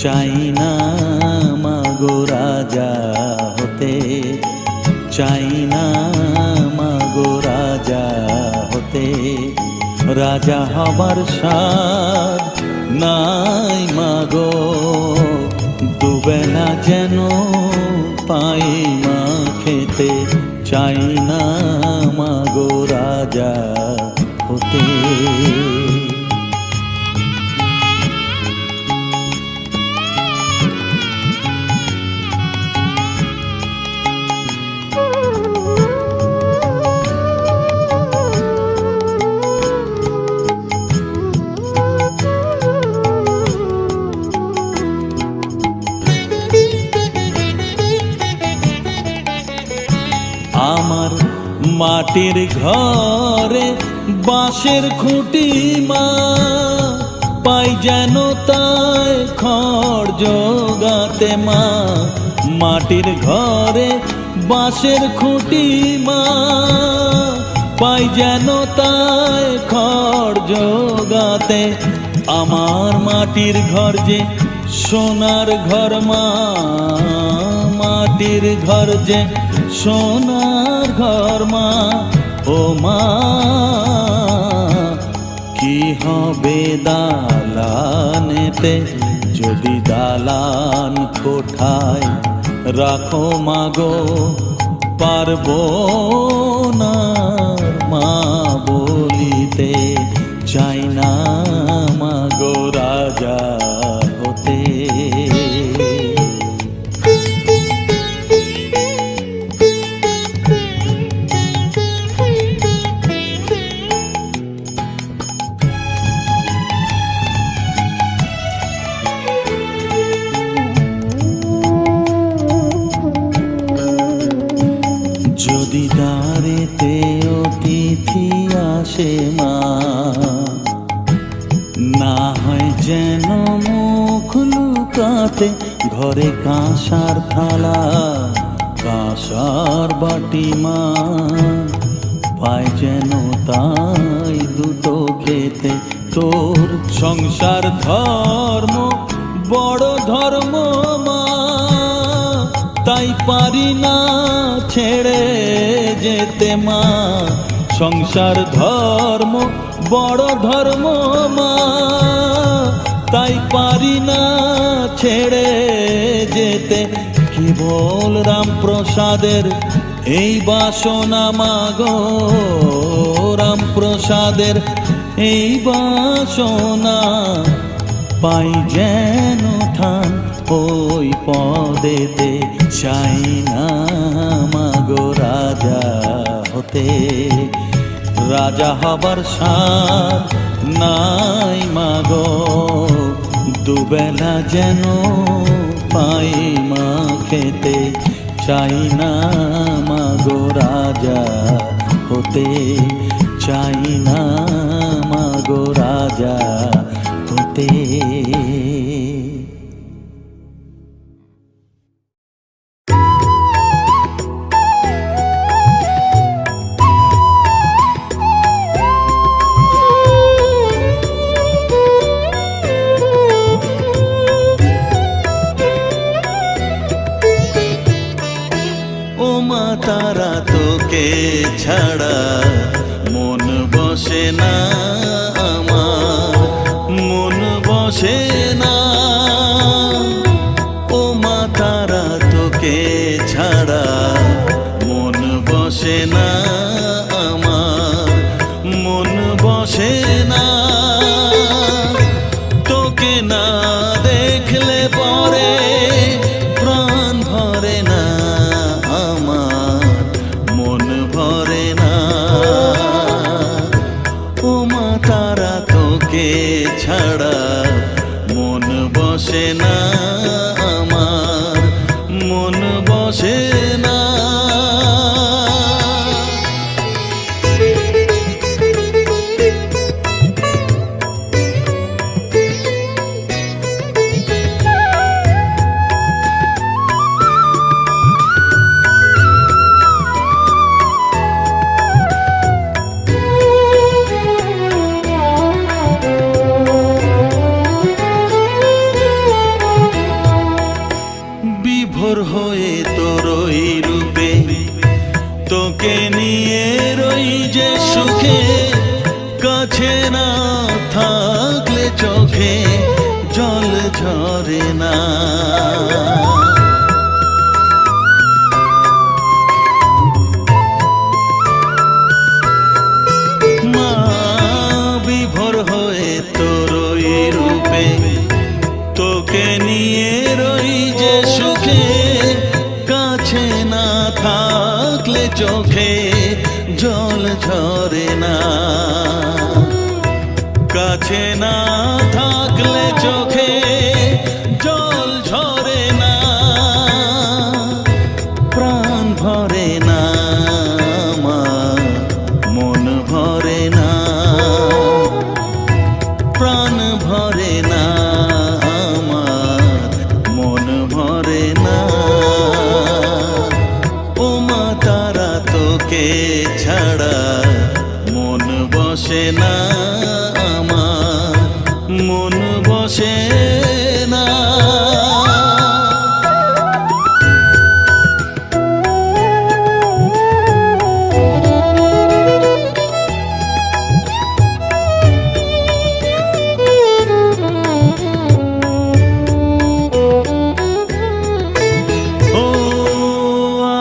চাই না মাগো রাজা হতে, চাই না মাগো রাজা হতে। রাজা হবার স্বাদ নাই মাগো, দুবেলা যেন পাই মা খেতে। চাই না মাগো রাজা হতে। আমার মাটির ঘরে বাঁশের খুঁটি মা, পাই যেন তাই খড় জোগাতে মা। মাটির ঘরে বাঁশের খুঁটি মা, পাই যেন তাই খড় জোগাতে। আমার মাটির ঘর যে সোনার ঘর মা, মাটির ঘর যে সোনার ঘর মা। ও মা কি হবে দালানেতে, যদি দালান কোঠায় রাখো মাগো। পারবো না মা বলিতে, চাই না মাগো রাজা হতে। যদি দ্বারেতে অতিথি আসে মা, না হয় যেন মুখ লুকাতে। ঘরে কাঁসার থালা কাঁসার বাটি মা, পায় যেন তাই দুটো খেতে। তোর সংসার ধর্ম বড় ধর্ম মা, তাই পারি না ছেড়ে যেতে মা। সংসার ধর্ম বড় ধর্ম মা, তাই পারি না ছেড়ে যেতে। কেবল রামপ্রসাদের এই বাসনা মাগো, রামপ্রসাদের এই বাসনা। পাই যেন ঠান ওই পদেতে, চাই না মাগো রাজা হতে। রাজা হবার স্বাদ নাই মাগো, দুবেলা যেন পাই মা খেতে। চাই না মাগো রাজা হতে, চাই না মাগো রাজা হতে। তারা তোকে ছাড়া মন বসে না আমার, মন বসে না। ও মা তারা তোকে ছাড়া মন বসে না আমার, মন বসে না। তোকে না দেখলে পরে প্রাণ ভরে না আমার, মন ভরে না। ও মা তারা তোকে ছাড়া মন বসে না আমার, মন বসে না। চোখে জল ঝরে না। মা বিভোর হয়ে তোর ওই রূপে, তোকে নিয়ে রই যে সুখে, কাছে না থাকলে চোখে জল ঝরে না। কাছে না থাকলে চোখে জল ঝরে না, প্রাণ ভরে না আমার, মন ভরে না, প্রাণ ভরে না আমার, মন ভরে না। ও মা তারা তোকে ছাড়া মন বসে না আমার, মন বসে না। ও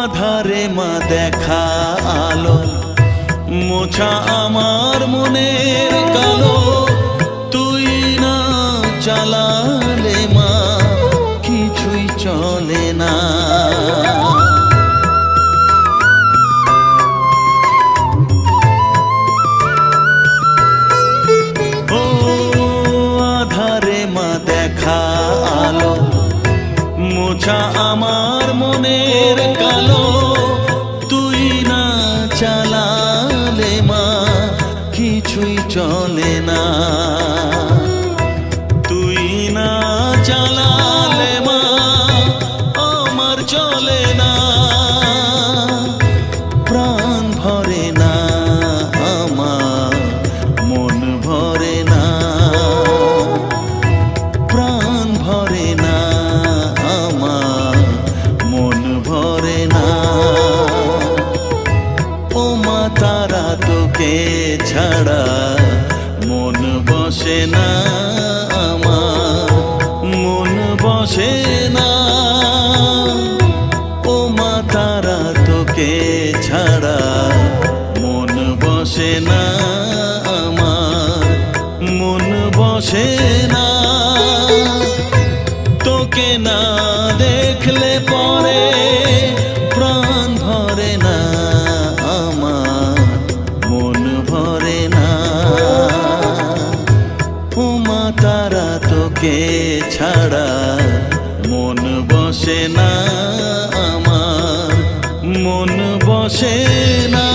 আধারে মা দেখা আলো, মোছা আমার মনের কালো, তুই না চালালে মা কিছুই চলে না। ও আধারে মা দেখা আলো, মোছা আমার মনের কালো, তুই না চালালে মা কিছুই চলে না। তুই না চালালে মা আমার চলে না, প্রাণ ভরে না আমার, মন ভরে না, প্রাণ ভরে না আমার, মন ভরে না। ও মা তারা তোকে ছাড়া মন বসে না আমার, মন বসে না। ও মা তারা তোকে ছাড়া মন বসে না আমার, মন বসে না। তোকে না দেখলে পরে প্রাণ ভরে না আমার, মন ভরে না। ও মা তারা তোকে ছাড়া মন বসে না আমার, মন বসে না।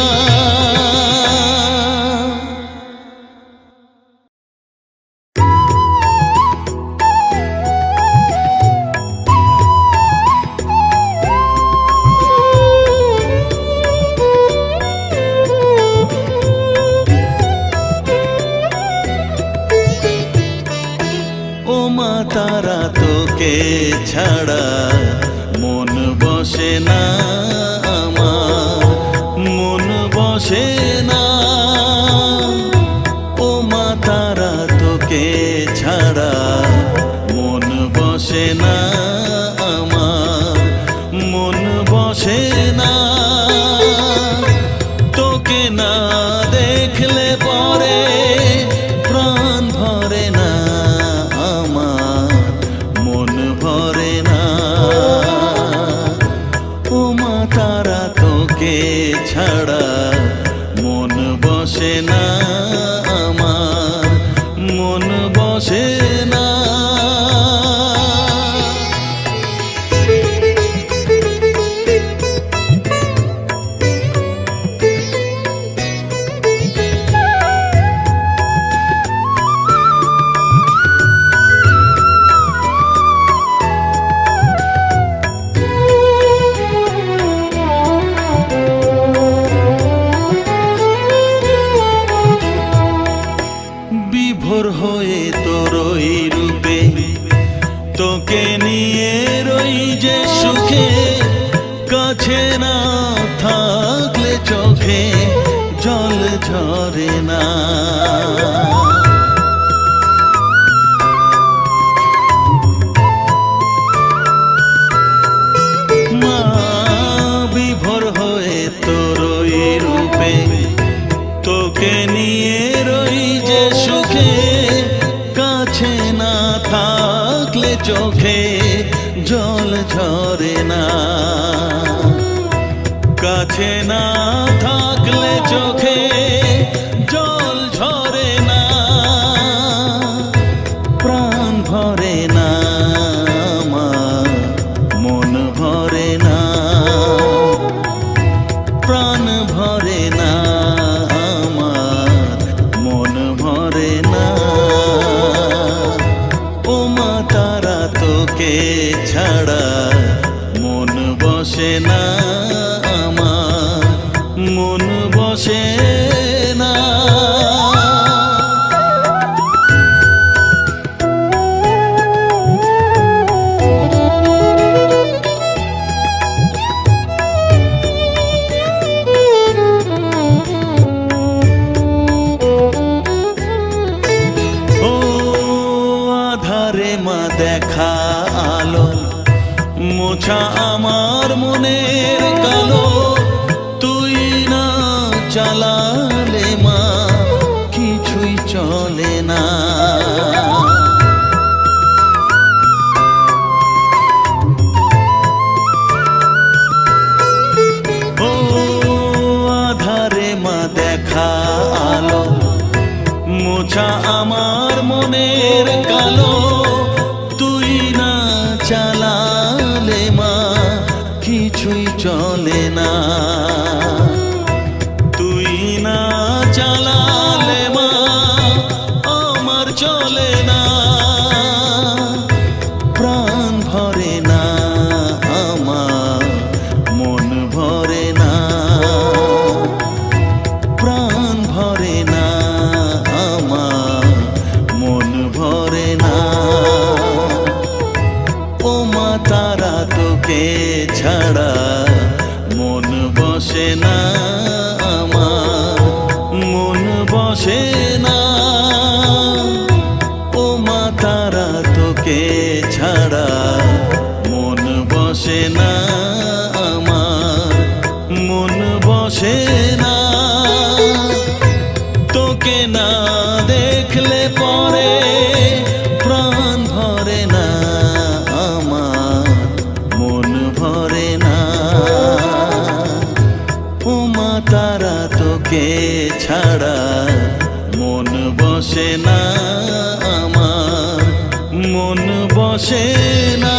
ও মা তারা তোকে ছাড়া মন বসে না আমার, মন বসে না। ও মা তারা তোকে ছাড়া মন বসে না আমার, মন বসে না। তোকে না দেখলে পরে প্রাণ ভরে না আমার, মন ভরে না। ও মা তারা তোকে ছাড়া মন বসে না আমার, মন বসে না। বিভোর হয়ে তোর ওই রূপে, তোকে নিয়ে রই যে সুখে, কাছে না থাকলে চোখে জল ঝরে না। না থাকলে চোখে জল ঝরে না, কাছে না থাকলে চোখে জল ঝরে না, প্রাণ ভরে না আমার, মন ভরে না, প্রাণ ভরে না আমার, মন ভরে না। ও মা তারা তোকে ছাড়া মন বসে না আমার, মন বসে না। ও আধারে মা দেখা আলো, মোছা আমার মনের কালো, তুই না চালালে মা কিছুই চলে না। ও আধারে মা দেখা আলো, মোছা আমার মনের কালো, তুই না চালালে মা কিছুই চলে না, তুই না চালালে মা আমার চলে না, প্রাণ ভরে না আমার, মন ভরে না, প্রাণ ভরে না আমার, মন ভরে না। ও মা তারা তোকে ছাড়া মন বসে না আমার, মন বসে না। ও মা তারা তোকে ছাড়া মন বসে না আমার, মন বসে না। তোকে না দেখলে পরে প্রাণ ভরে না আমার, মন ভরে না। ও মা তারা তোকে ছাড়া মন বসে না আমার, মন বসে না।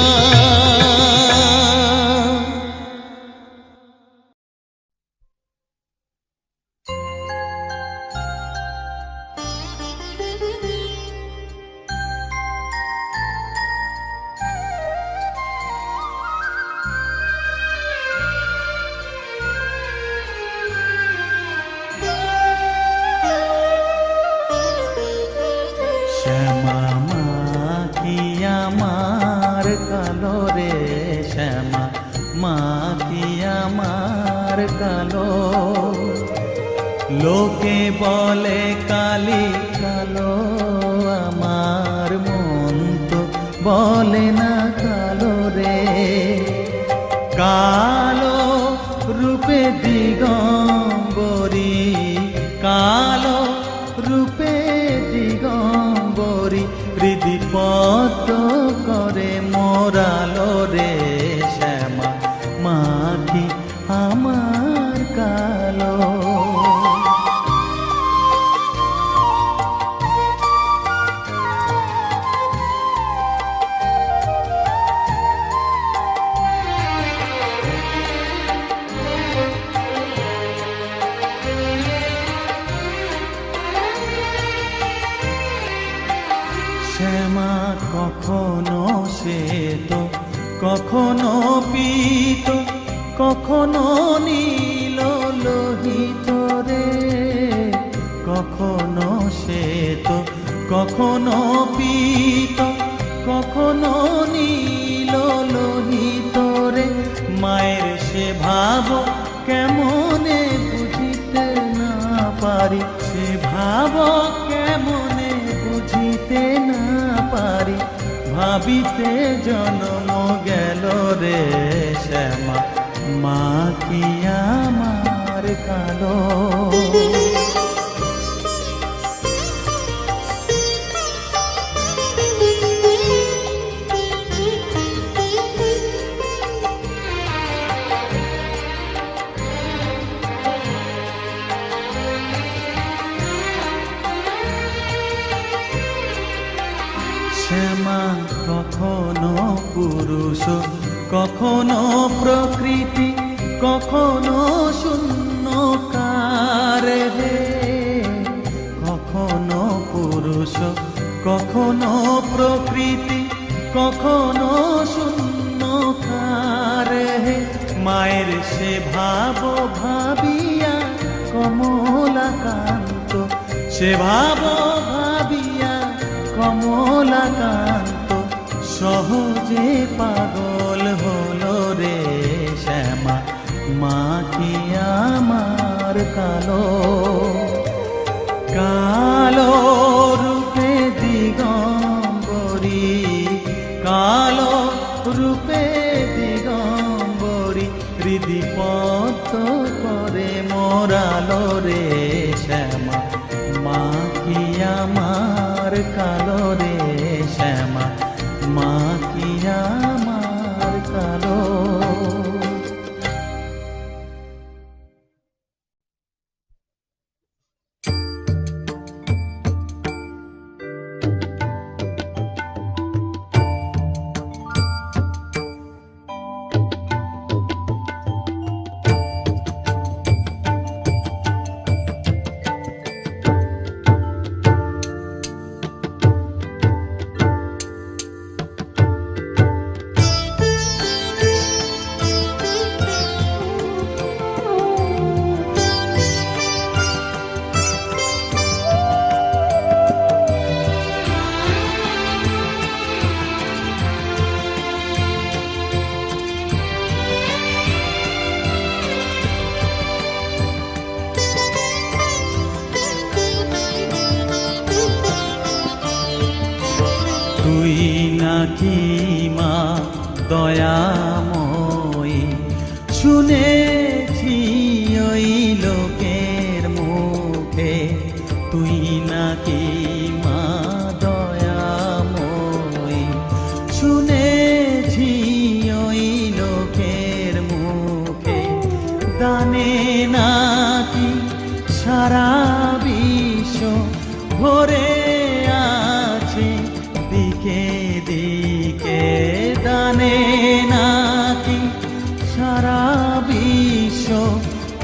শ্যামা মা কি আমার কালো রে, শ্যামা মা কি আমার কালো, লোকে বলে কালি কালো, আমার মন তো বলে না কালো রে। কালো রূপে দিগম্বরী, কালো রূপে দিগম্বরী, হৃদিপত করে মোরালো রে, শ্যামা মা কি আমার কালো। শ্যামা কখনো শ্বেত, কখনো পীত, কখনো নীল লোহিত রে, কখনো শ্বেত, কখনো পীত, কখনো নীল লোহিত রে। মায়ের সে ভাব কেমনে বুঝিতে না পারি, সে ভাব কেমনে বুঝিতে না পারি, ভাবিতে জন্ম গেল রে, শ্যামা মা কি আমার কালো। না কখনো পুরুষ, কখনো প্রকৃতি, কখনো শূন্যকার হে। কখনো পুরুষ, কখনো প্রকৃতি, কখনো শূন্যকার হে। মায়ের সে ভাব ভাবিয়া কমলাকান্ত, সে ভাব ভাবিয়া কমলাকান্ত সহজে পাগল হলো রে শ্যামা। মা কি আমার কালো, কালো রূপে দিগম্বরী, কালো রূপে দিগম্বরী হৃদিপদ্ম করে মোরালো রে শ্যামা। মা কি আমার কালো রে শ্যামা, মা কি আমার কালো। তুই নাকি মা দয়াময়ী, শুনেছি ওই লোকের মুখে। তুই নাকি মা দয়াময়ী, শুনেছি ওই লোকের মুখে। দানে নাকি সারা বিশ্ব ভরে আছে দিকে দিকে। দানে নাকি সারা বিশ্ব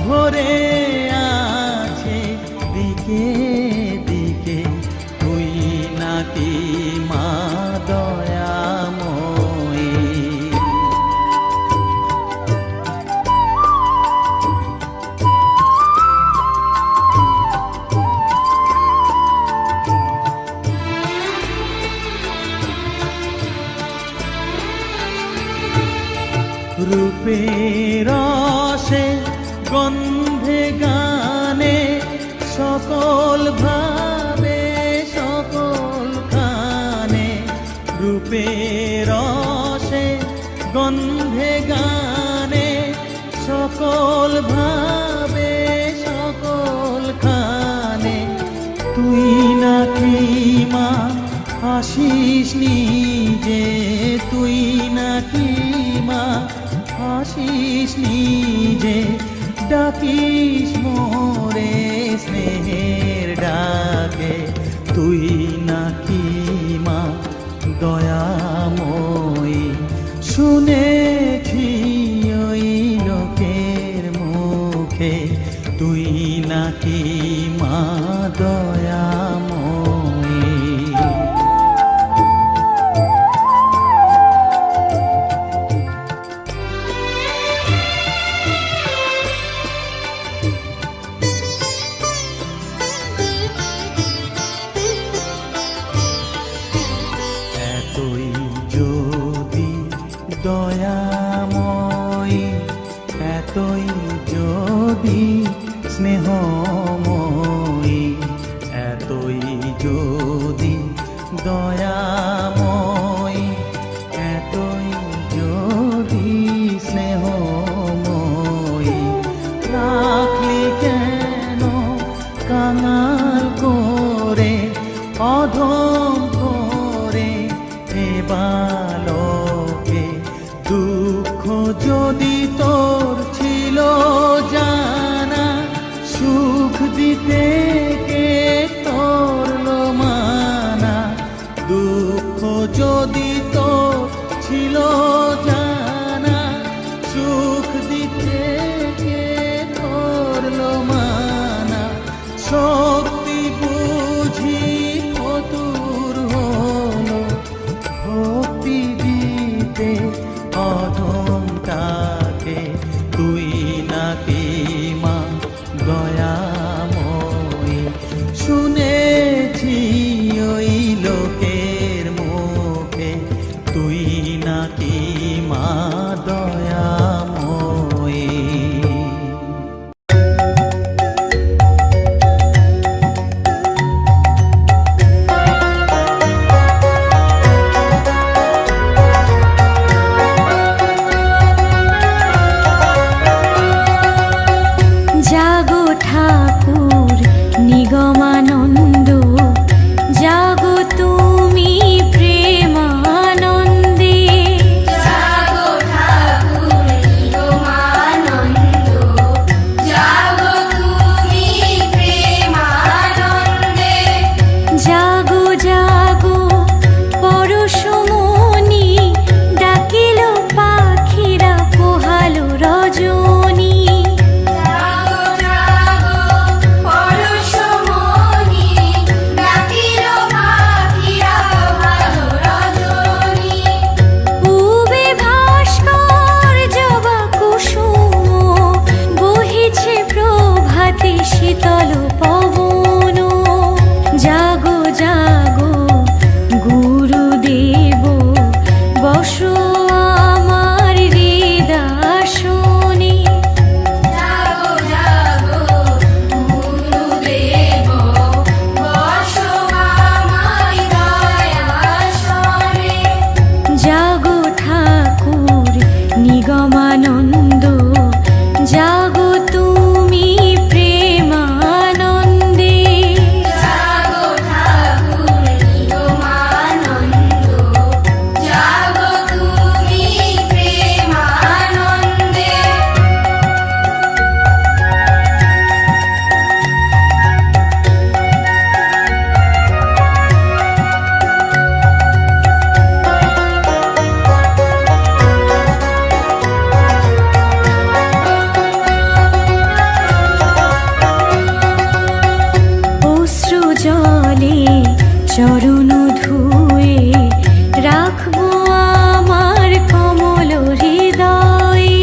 ভরে আছে দিকে দিকে। তুই নাকি মা দয়াময়ী। রূপের রসে গন্ধে গানে সকল ভাবে সকল খানে। রূপের রসে গন্ধে গানে সকল ভাবে সকল খানে। তুই নাকি মা আসিস নিজে, তুই নাকি মা আসিস নিজে। ডাকিস মোরে স্নেহের ডাকে। তুই নাকি মা দয়াময়ী, শুনেছি ওই লোকের মুখে। তুই নাকি মা দয়াময়ী। এতই যদি দয়াময়ী, এতই যদি স্নেহময়ী, এতই যদি দয়াময়ী, এতই যদি স্নেহময়ী। রাখলি কেন কাঙাল করে, অধম করে এ বালকে। দুঃখ যদি তোর ছিল জানা, সুখ দিতে কে তোরলো মানা। দুঃখ যদি যদি তো ছিল জানা, সুখ দিতে কে করলো মানা, শক্তি বুঝি কতুর হলো, ভক্তি দিতে অধমটাকে, তুই নাকি মা দয়াময়ী। শুনেছি ওই লোকের মুখে, তুই নাকি মা দয়াময়ী। জাগো ঠাকুর নিগমানন্দ, জাগো তুমি প্রেমানন্দে। জাগো ঠাকুর নিগমানন্দ, জাগো তুমি প্রেমানন্দে। জাগো জাগো পরশমণি, ডাকিল পাখিরা পোহালো রজনী। জাগো জাগো পরশমণি, ডাকিল পাখিরা ভালো রজনী। পূবে ভাস্কর জবা কুসুম, বহিছে প্রভাতে শীতল পবন। জাগো জাগো গুরুদেব, বসো আমার হৃদয়াসনে। জাগো জাগো গুরুদেব, বসো আমার দয়াসনে। জাগো ঠাকুর নিগমানন্দ, জাগো তুমি প্রেমানন্দে। জাগো ঠাকুর নিগমানন্দ, জাগো তুমি প্রেমানন্দে। অশ্রু জলে চরণ ধুয়ে, রাখবো আমার কমল হৃদয়ে।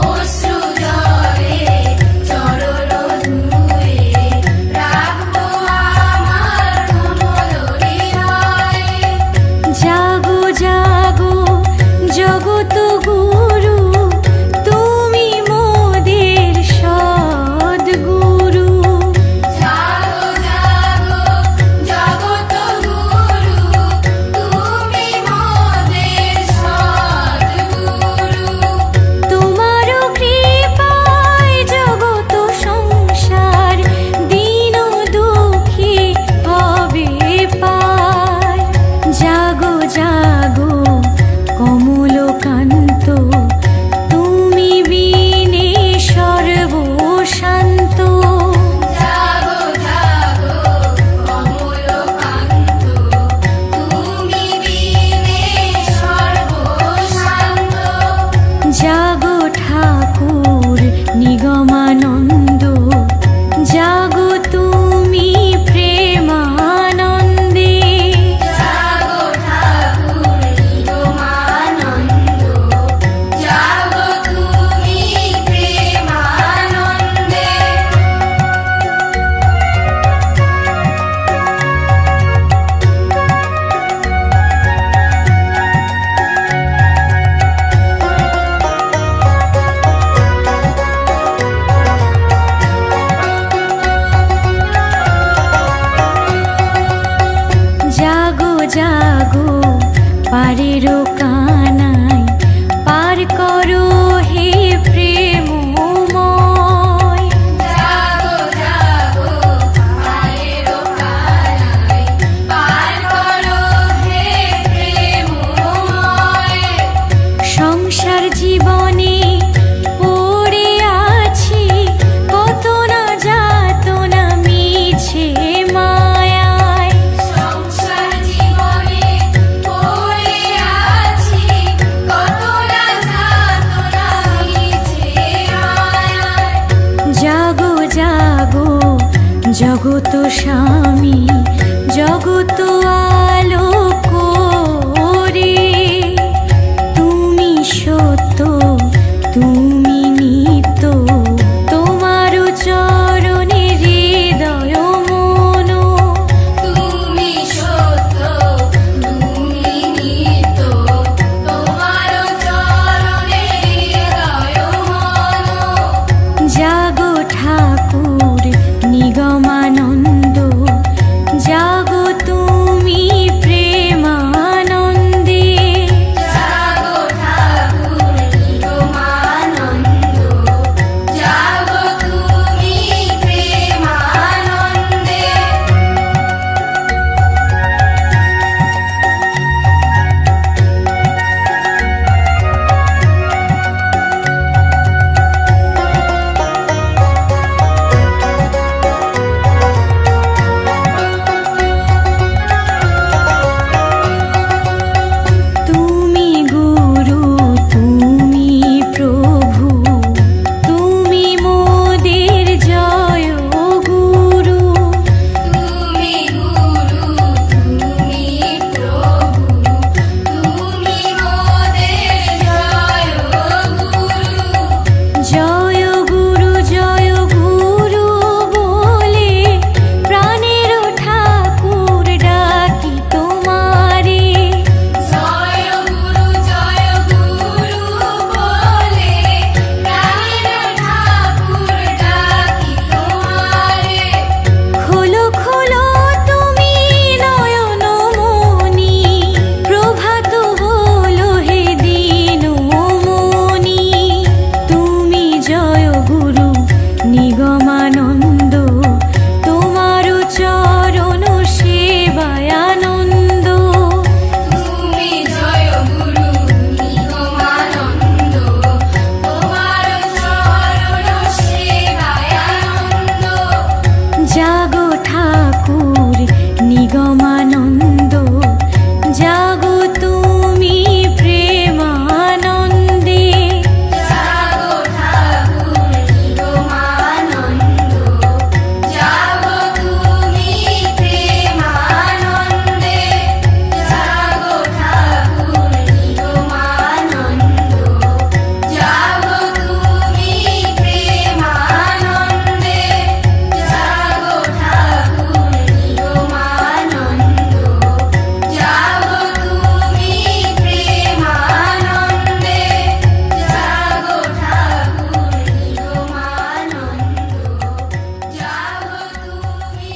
অশ্রু জলে চরণ ধুয়ে, রাখবো আমার কমল হৃদয়ে। জাগো জাগো জগত গুরু, তুমি মোদের সদ্গুরু। জাগো জাগো জগত গুরু, তুমি মোদের সদ্গুরু। তোমারও কৃপায় জগত সংসার, দীন দুঃখী হবে পার। জাগো জাগো কমলকান্ত, তুমি বিনে সর্বশান্ত। জাগো জাগো কমলকান্ত, তুমি বিনে সর্বশান্ত। জাগো ঠাকুর নিগমানন্দ, জাগো তুমি প্রেমানন্দে। জাগো ঠাকুর জগত স্বামী জগত আলোক করে, তুমি সত্য তুমি নিত্য, তোমার চরণে হৃদয় মন। তুমি সত্য তুমি নিত্য, তোমার চরণে হৃদয় মন। জাগো ঠাকুর নিগমানন্দ, জাগো তুমি প্রেমানন্দে। জাগো ঠাকুর নিগমানন্দ, জাগো তুমি প্রেমানন্দে। তুমি গুরু তুমি প্রভু, তুমি মোদের জয় গুরু। তুমি গুরু তুমি প্রভু, তুমি মোদের জয় গুরু। জয় গুরু বলে প্রাণের ঠাকুর ডাকি তোমারে। জয় গুরু বলে প্রাণের ঠাকুর ডাকি তোমারে। খোলো খোলো তুমি নয়ন মনি, প্রভাত হলো হে দিন মনি। তুমি জয় গুরু নিগমানন্দ, তোমার চরণ সেবায় আনন্দ। তুমি জয় গুরু নিগমানন্দ, তোমার চরণ সেবায় আনন্দ। জাগো ঠাকুর নিগমানন্দ, জাগো তুমি প্রেমানন্দে। জাগো ঠাকুর নিগমানন্দ, জাগো তুমি প্রেমানন্দে। জাগো ঠাকুর নিগমানন্দ, জাগো তুমি প্রেমানন্দে। জাগো ঠাকুর নিগমানন্দ, জাগো তুমি প্রেমানন্দে। জাগো ঠাকুর নিগমানন্দ, জাগো তুমি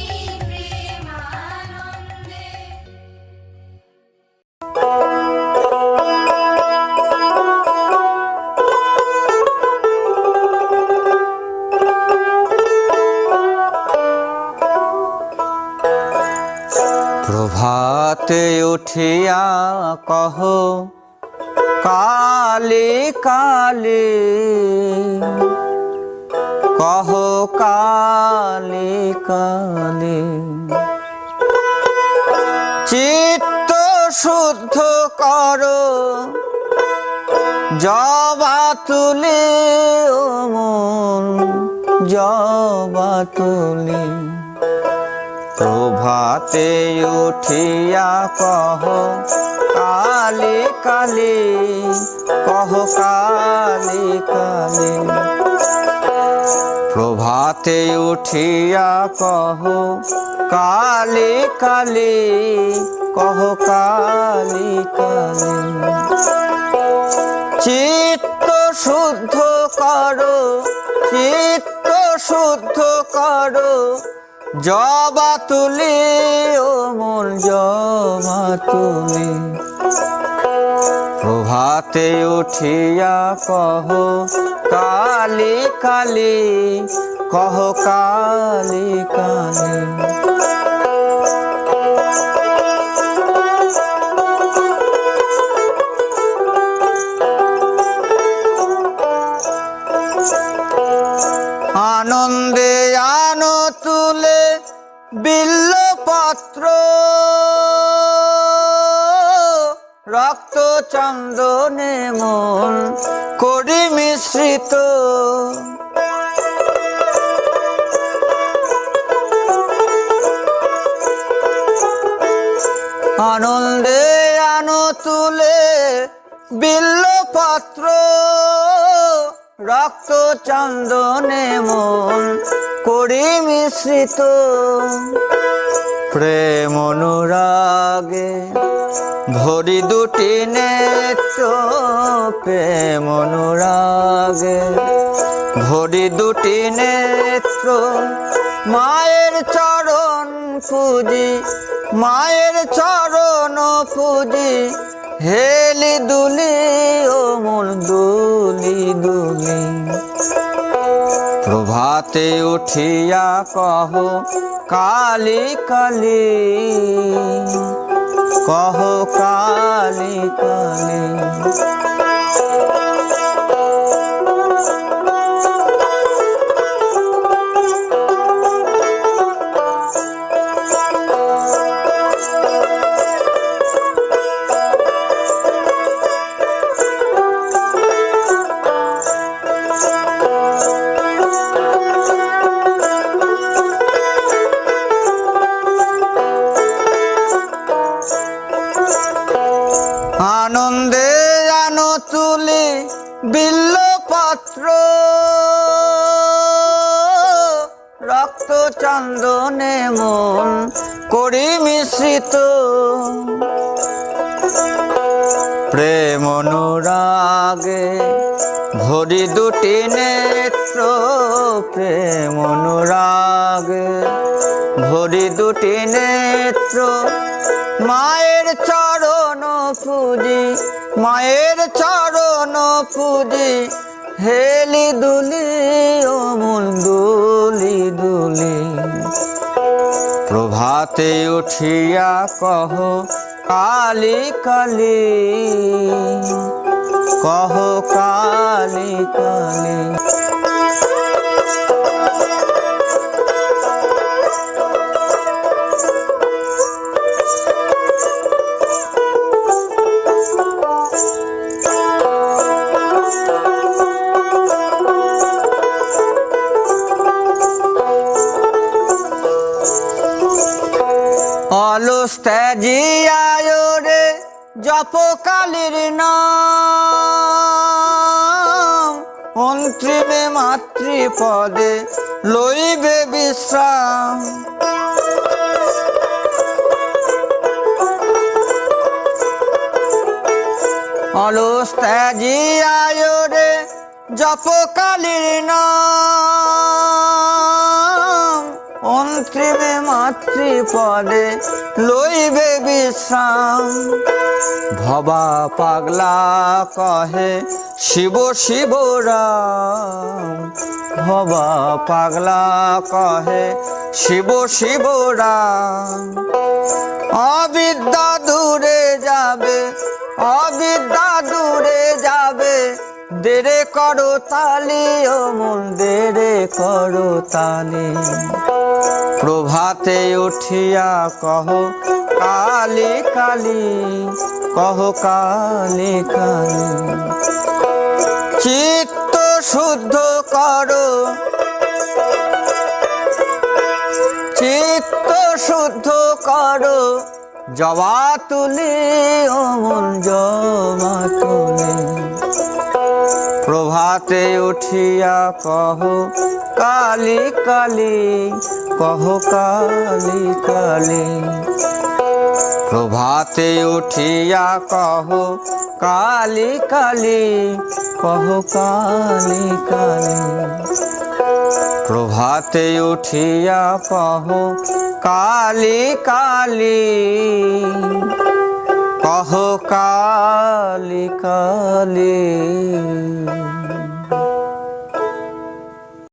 প্রভাতে উঠিয়া কহ কালে কালে, কহ কালে কালে। চিত্ত শুদ্ধ করো জবা তুলে, ও মন জবা তুলে। প্রভাতে উঠিয়া কহ কালে কালে, কহ কালে কালে। প্রভাতে উঠিয়া কহ কালে কালে, কহ কালে কালে। চিত্ত শুদ্ধ করো চিত্ত শুদ্ধ করো জবা তুলে, ও মন জবা তুলে। প্রভাতে উঠিয়া কহ কালে কালে, কহ কালে কালে। আনন্দে আনো তুলে বিল্লপত্র, রক্ত চন্দনে মন করি মিশ্রিত। আনন্দে আনো তুলে বিল্লপত্র রক্ত চন্দনে মন করি মিশ্রিত প্রেম অনুরাগে ভরি দুটি নেত্র প্রেম অনুরাগে ভরি দুটি নেত্র মায়ের চরণ পুজি মায়ের চরণ পুজি হেলি দুলি ও মন দুলি দুলি প্রভাতে উঠিয়া কহ কালী কালী কহ কালী কালী আনন্দে আনো তুলি বিল্লপত্র রক্ত চন্দনে মন করি মিশ্রিত প্রেম অনুরাগে ভরি দুটি নেত্র প্রেম অনুরাগে ভরি দুটি নেত্র মায়ের চরণ পুজি মায়ের চরণ পুজি হেলি দুলি ও মন দুলি দুলি প্রভাতে উঠিয়া কহ কালী কালী কহ কালী কালী অলস ত্যাজিয়ায় রে জপ কালীর নাম অন্তিমে মাতৃপদে লইবে বিশ্রাম অলস ত্যাজিয়ায় রে জপ কালীর নাম অন্তিমে মাতৃপদে লইবে বিশ্রাম ভবা পাগলা কহে শিব শিব রাম ভবা পাগলা কহে শিব শিব রাম অবিদ্যা দূরে যাবে অবিদ্যা দূরে যাবে দেরে করো তালি ও মন দেরে করো তালি প্রভাতে উঠিয়া কহ কালী কালী কহ কালী কালী চিত্ত শুদ্ধ করো চিত্ত শুদ্ধ করো জবা তুলি ও মন জবা তুলি প্রভাতে উঠিয়া কহ কালী কালী কহ কালী কালী প্রভাতে উঠিয়া কহ কালী কালী কহ কালী কালী প্রভাতে উঠিয়া কহ কালী কালী কহ কালী কালী।